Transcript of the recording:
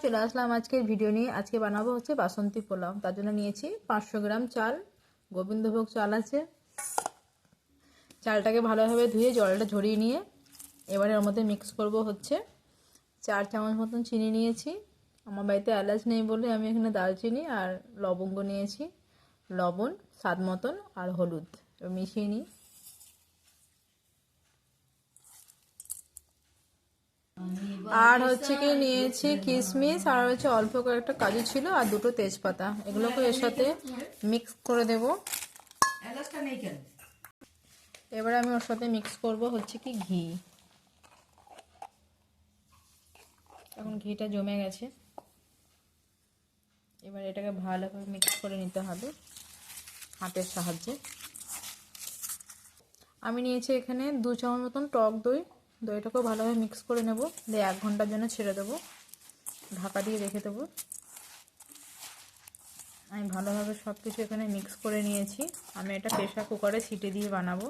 চলে আসলাম আজকের ভিডিও নিয়ে। আজকে বানাবো হচ্ছে বাসন্তী পোলাও। তার জন্য নিয়েছি 500 গ্রাম চাল, গোবিন্দভোগ চাল আছে। চালটাকে ভালোভাবে ধুয়ে জলটা ঝরিয়ে নিয়ে এবারে এর মধ্যে মিক্স করব হচ্ছে 4 চামচ মতন চিনি নিয়েছি। আমার বাড়িতে এলাচ নেই বলে আমি এখানে দারচিনি আর লবঙ্গ নিয়েছি, লবণ স্বাদ মতন আর হলুদ মিশিয়ে নিই। আর হচ্ছে কি নিয়েছি কিশমিশ, আর হচ্ছে অল্প কয়েকটা কাজু ছিল, আর দুটো তেজপাতা। এগুলোকে এর সাথে মিক্স করে দেব। এবারে আমি ওর সাথে মিক্স করব হচ্ছে কি ঘি। এখন ঘিটা জমে গেছে, এবার এটাকে ভালোভাবে মিক্স করে নিতে হবে হাতের সাহায্যে। আমি নিয়েছি এখানে 2 চামচ মতন টক দই। দইটাকেও ভালোভাবে মিক্স করে নেব, দিয়ে 1 ঘন্টার জন্য ছেড়ে দেবো, ঢাকা দিয়ে রেখে দেবো। আমি ভালোভাবে সব কিছু এখানে মিক্স করে নিয়েছি। আমি এটা প্রেসার কুকারে সিটি দিয়ে বানাবো।